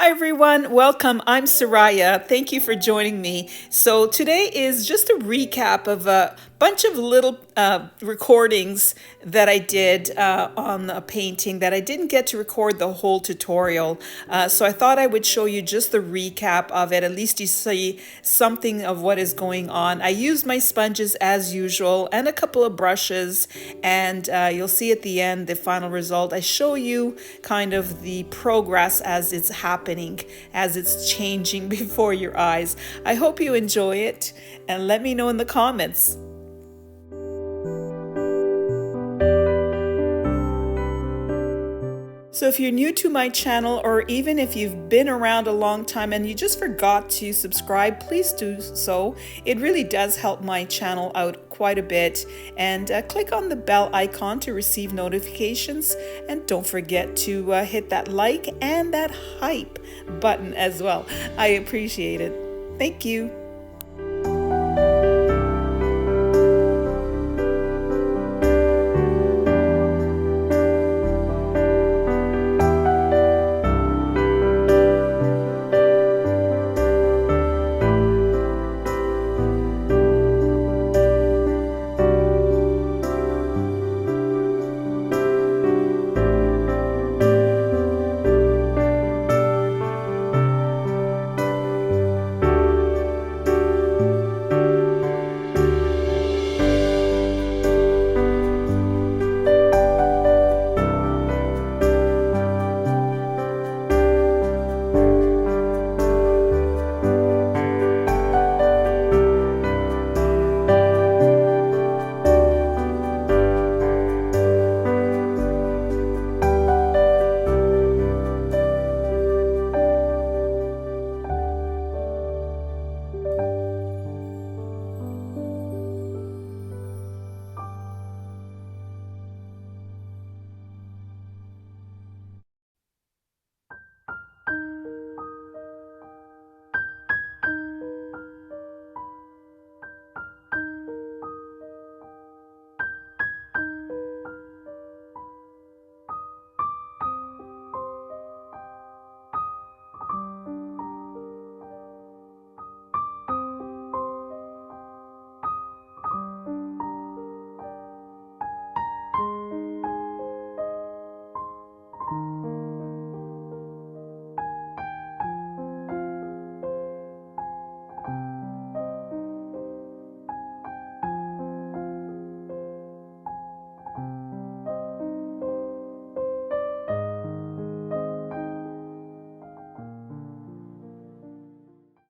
Hi everyone, welcome. I'm Soraya. Thank you for joining me. So today is just a recap of a bunch of little recordings that I did on a painting that I didn't get to record the whole tutorial. So I thought I would show you just the recap of it. At least you see something of what is going on. I used my sponges as usual and a couple of brushes, and you'll see at the end the final result. I show you kind of the progress as it's happening, as it's changing before your eyes. I hope you enjoy it, and let me know in the comments. So if you're new to my channel, or even if you've been around a long time and you just forgot to subscribe, please do so. It really does help my channel out quite a bit. And click on the bell icon to receive notifications. And don't forget to hit that like and that hype button as well. I appreciate it. Thank you.